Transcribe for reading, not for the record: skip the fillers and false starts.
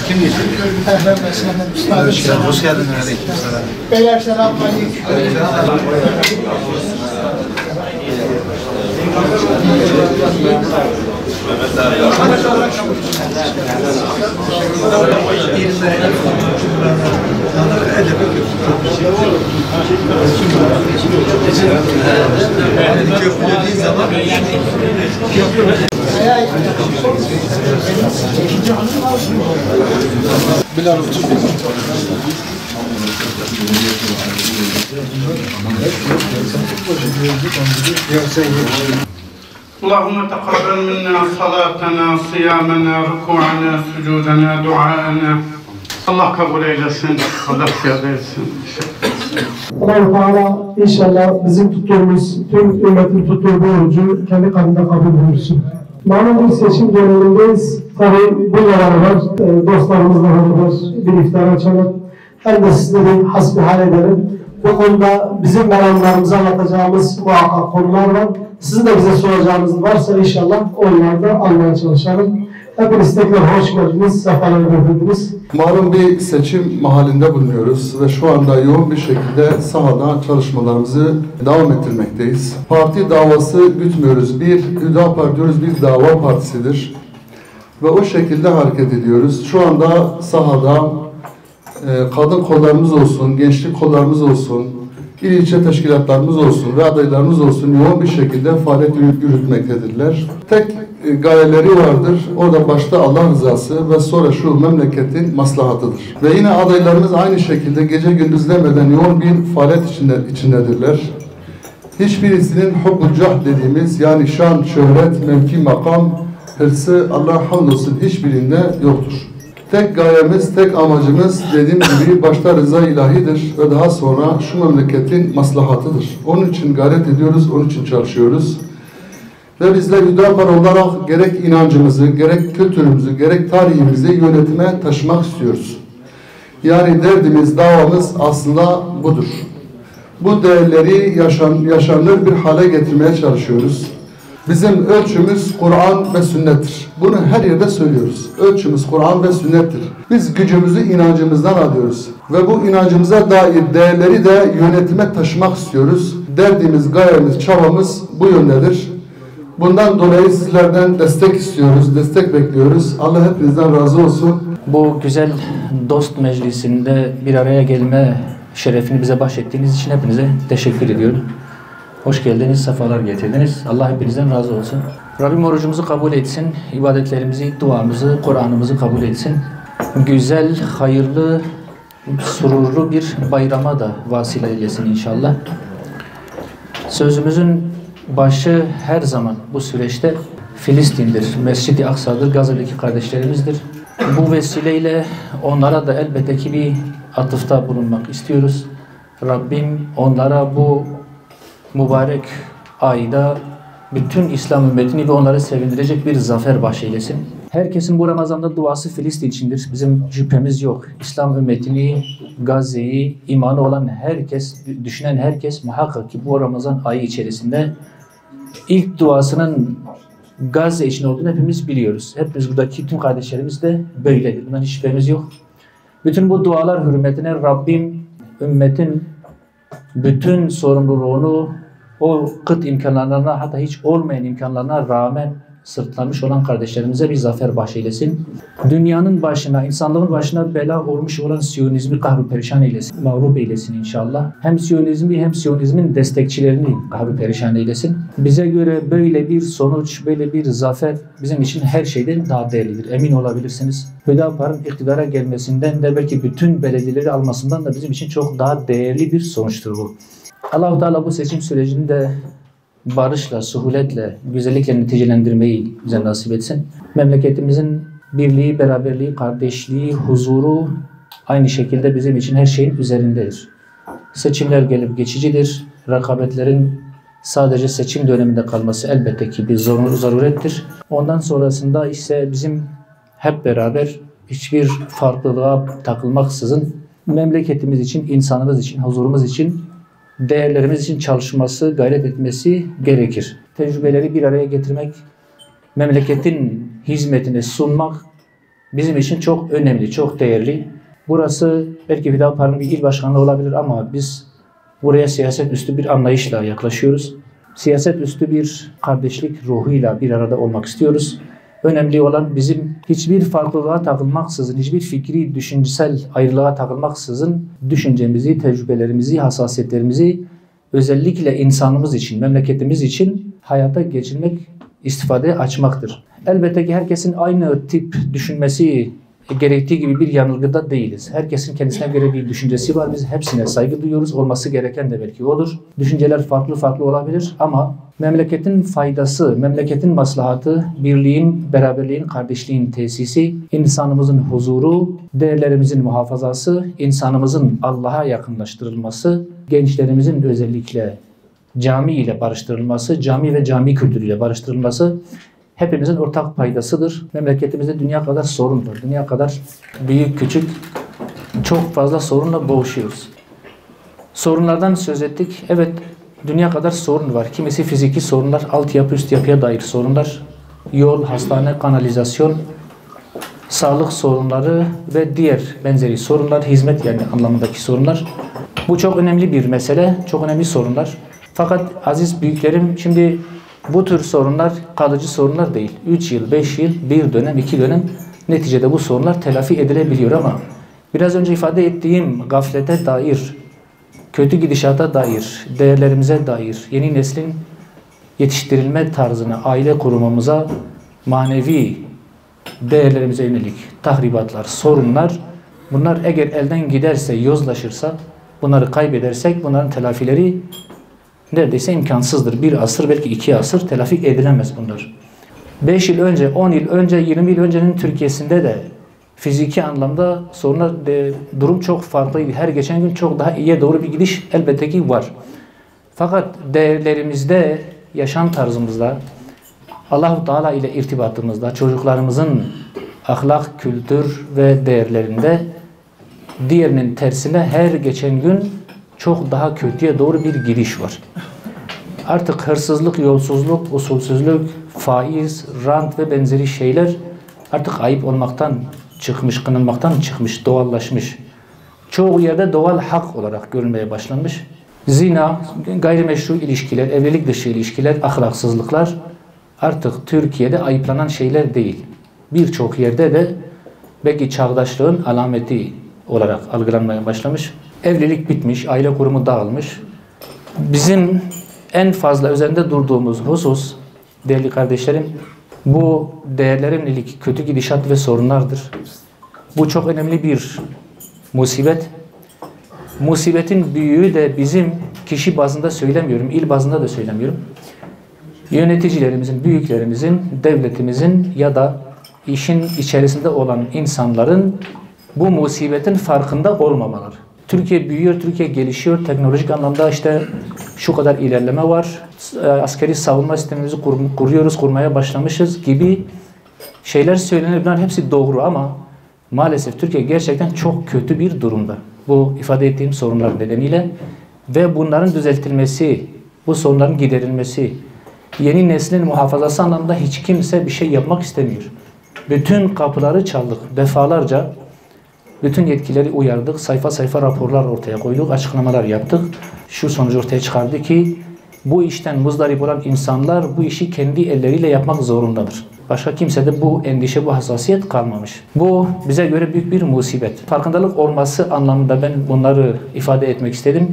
Kim getiriyor? Hoş geldin. Beyler selamünaleyküm. Bilal otur. اللهم تقبل منا صلاتنا صيامنا ركوعنا سجودنا دعاءنا Allah kabul eylesin, Allah ziyade etsin. Allah-u Teala inşallah bizim tuttuğumuz, tüm ümmetin tuttuğu bu orucu kendi kanında kabul buyursun. Malum bir seçim dönemindeyiz. Tabii bununla beraber dostlarımızla beraber bir iftar açalım. Hem de sizleri hasbihal edelim. Bu konuda bizim meramlarımızı anlatacağımız muhakkak konular var. Sizin de bize soracağınız varsa inşallah onları da almaya çalışalım. Hepiniz tekrar hoş geldiniz, sefalar getirdiniz. Malum bir seçim mahallinde bulunuyoruz ve şu anda yoğun bir şekilde sahada çalışmalarımızı devam ettirmekteyiz. Parti davası gütmüyoruz. Hüdapar diyoruz, bir dava partisidir. Ve o şekilde hareket ediyoruz. Şu anda sahada kadın kollarımız olsun, gençlik kollarımız olsun, il ilçe teşkilatlarımız olsun ve adaylarımız olsun yoğun bir şekilde faaliyet yürütmektedirler. Tek gayeleri vardır. O da başta Allah rızası ve sonra şu memleketin maslahatıdır. Ve yine adaylarımız aynı şekilde gece gündüz demeden yoğun bir faaliyet içindedirler. Hiçbirisinin hubbucah dediğimiz yani şan, şöhret, mevki, makam, hırsı Allah'a hamdolsun hiçbirinde yoktur. Tek gayemiz, tek amacımız dediğim gibi başta rıza ilahidir ve daha sonra şu memleketin maslahatıdır. Onun için gayret ediyoruz, onun için çalışıyoruz. Ve bizler Hüdapar olarak gerek inancımızı, gerek kültürümüzü, gerek tarihimizi yönetime taşımak istiyoruz. Yani derdimiz, davamız aslında budur. Bu değerleri yaşanır bir hale getirmeye çalışıyoruz. Bizim ölçümüz Kur'an ve sünnettir. Bunu her yerde söylüyoruz. Ölçümüz Kur'an ve sünnettir. Biz gücümüzü inancımızdan alıyoruz. Ve bu inancımıza dair değerleri de yönetime taşımak istiyoruz. Derdimiz, gayemiz, çabamız bu yöndedir. Bundan dolayı sizlerden destek istiyoruz, destek bekliyoruz. Allah hepinizden razı olsun. Bu güzel dost meclisinde bir araya gelme şerefini bize bahşettiğiniz için hepinize teşekkür ediyorum. Hoş geldiniz, sefalar getirdiniz. Allah hepinizden razı olsun. Rabbim orucumuzu kabul etsin, ibadetlerimizi, duamızı, Kur'an'ımızı kabul etsin. Güzel, hayırlı, sururlu bir bayrama da vasile eylesin inşallah. Sözümüzün başı her zaman bu süreçte Filistin'dir, Mescid-i Aksa'dır, Gazze'deki kardeşlerimizdir. Bu vesileyle onlara da elbette ki bir atıfta bulunmak istiyoruz. Rabbim onlara bu mübarek ayda bütün İslam ümmetini ve onları sevindirecek bir zafer bahşeylesin. Herkesin bu Ramazan'da duası Filistin içindir. Bizim şüphemiz yok. İslam ümmetini, Gazze'yi, imanı olan herkes, düşünen herkes muhakkak ki bu Ramazan ayı içerisinde ilk duasının Gazze için olduğunu hepimiz biliyoruz. Hepimiz buradaki tüm kardeşlerimiz de böyledir. Bundan hiç şüphemiz yok. Bütün bu dualar hürmetine Rabbim ümmetin bütün sorumluluğunu o kıt imkanlarına hatta hiç olmayan imkanlarına rağmen sırtlanmış olan kardeşlerimize bir zafer bahşeylesin. Dünyanın başına, insanlığın başına bela olmuş olan Siyonizmi kahru perişan eylesin, mağlup eylesin inşallah. Hem Siyonizmi hem Siyonizmin destekçilerini kahru perişan eylesin. Bize göre böyle bir sonuç, böyle bir zafer bizim için her şeyden daha değerlidir. Emin olabilirsiniz. Hüdapar'ın iktidara gelmesinden de belki bütün belediyeleri almasından da bizim için çok daha değerli bir sonuçtur bu. Allah-u Teala bu seçim sürecini de barışla, suhuletle, güzellikle neticelendirmeyi bize nasip etsin. Memleketimizin birliği, beraberliği, kardeşliği, huzuru aynı şekilde bizim için her şeyin üzerindedir. Seçimler gelip geçicidir. Rekabetlerin sadece seçim döneminde kalması elbette ki bir zarurettir. Ondan sonrasında ise bizim hep beraber hiçbir farklılığa takılmaksızın memleketimiz için, insanımız için, huzurumuz için, değerlerimiz için çalışması, gayret etmesi gerekir. Tecrübeleri bir araya getirmek, memleketin hizmetine sunmak bizim için çok önemli, çok değerli. Burası belki Hüdapar'ın bir il başkanlığı olabilir ama biz buraya siyaset üstü bir anlayışla yaklaşıyoruz. Siyaset üstü bir kardeşlik ruhuyla bir arada olmak istiyoruz. Önemli olan bizim hiçbir farklılığa takılmaksızın, hiçbir fikri, düşünsel ayrılığa takılmaksızın düşüncemizi, tecrübelerimizi, hassasiyetlerimizi özellikle insanımız için, memleketimiz için hayata geçirmek, istifadeye açmaktır. Elbette ki herkesin aynı tip düşünmesi gerektiği gibi bir yanılgıda değiliz. Herkesin kendisine göre bir düşüncesi var. Biz hepsine saygı duyuyoruz. Olması gereken de belki odur. Düşünceler farklı farklı olabilir ama memleketin faydası, memleketin maslahatı, birliğin, beraberliğin, kardeşliğin tesisi, insanımızın huzuru, değerlerimizin muhafazası, insanımızın Allah'a yakınlaştırılması, gençlerimizin özellikle cami ile barıştırılması, cami ve cami kültürüyle barıştırılması hepimizin ortak paydasıdır. Memleketimizde dünya kadar sorun var. Dünya kadar büyük küçük çok fazla sorunla boğuşuyoruz. Sorunlardan söz ettik. Evet, dünya kadar sorun var. Kimisi fiziki sorunlar, altyapı, üst yapıya dair sorunlar, yol, hastane, kanalizasyon, sağlık sorunları ve diğer benzeri sorunlar, hizmet yani anlamındaki sorunlar. Bu çok önemli bir mesele, çok önemli sorunlar. Fakat aziz büyüklerim, şimdi bu tür sorunlar kalıcı sorunlar değil. 3 yıl, 5 yıl, 1 dönem, 2 dönem neticede bu sorunlar telafi edilebiliyor ama biraz önce ifade ettiğim gaflete dair, kötü gidişata dair, değerlerimize dair, yeni neslin yetiştirilme tarzına, aile kurumumuza, manevi değerlerimize yönelik tahribatlar, sorunlar, bunlar eğer elden giderse, yozlaşırsa, bunları kaybedersek bunların telafileri neredeyse imkansızdır. 1 asır, belki 2 asır telafi edilemez bunlar. 5 yıl önce, 10 yıl önce, 20 yıl öncenin Türkiye'sinde de fiziki anlamda sorunlar, durum çok farklıydı. Her geçen gün çok daha iyiye doğru bir gidiş elbette ki var. Fakat değerlerimizde, yaşam tarzımızda, Allah-u Teala ile irtibatımızda, çocuklarımızın ahlak, kültür ve değerlerinde diğerinin tersine her geçen gün çok daha kötüye doğru bir gidiş var. Artık hırsızlık, yolsuzluk, usulsüzlük, faiz, rant ve benzeri şeyler artık ayıp olmaktan çıkmış, kınanmaktan çıkmış, doğallaşmış. Çoğu yerde doğal hak olarak görülmeye başlanmış. Zina, gayrimeşru ilişkiler, evlilik dışı ilişkiler, ahlaksızlıklar artık Türkiye'de ayıplanan şeyler değil. Birçok yerde de belki çağdaşlığın alameti olarak algılanmaya başlamış. Evlilik bitmiş, aile kurumu dağılmış. Bizim en fazla üzerinde durduğumuz husus, değerli kardeşlerim, bu değerlere yönelik kötü gidişat ve sorunlardır. Bu çok önemli bir musibet. Musibetin büyüğü de bizim kişi bazında söylemiyorum, il bazında da söylemiyorum. Yöneticilerimizin, büyüklerimizin, devletimizin ya da işin içerisinde olan insanların bu musibetin farkında olmamaları. Türkiye büyüyor, Türkiye gelişiyor. Teknolojik anlamda işte şu kadar ilerleme var. Askeri savunma sistemimizi kuruyoruz, kurmaya başlamışız gibi şeyler söylenir. Bunlar hepsi doğru ama maalesef Türkiye gerçekten çok kötü bir durumda. Bu ifade ettiğim sorunlar nedeniyle ve bunların düzeltilmesi, bu sorunların giderilmesi, yeni neslin muhafazası anlamında hiç kimse bir şey yapmak istemiyor. Bütün kapıları çaldık defalarca. Bütün yetkileri uyardık, sayfa sayfa raporlar ortaya koyduk, açıklamalar yaptık. Şu sonucu ortaya çıkardı ki bu işten muzdarip olan insanlar bu işi kendi elleriyle yapmak zorundadır. Başka kimsede bu endişe, bu hassasiyet kalmamış. Bu bize göre büyük bir musibet. Farkındalık olması anlamında ben bunları ifade etmek istedim.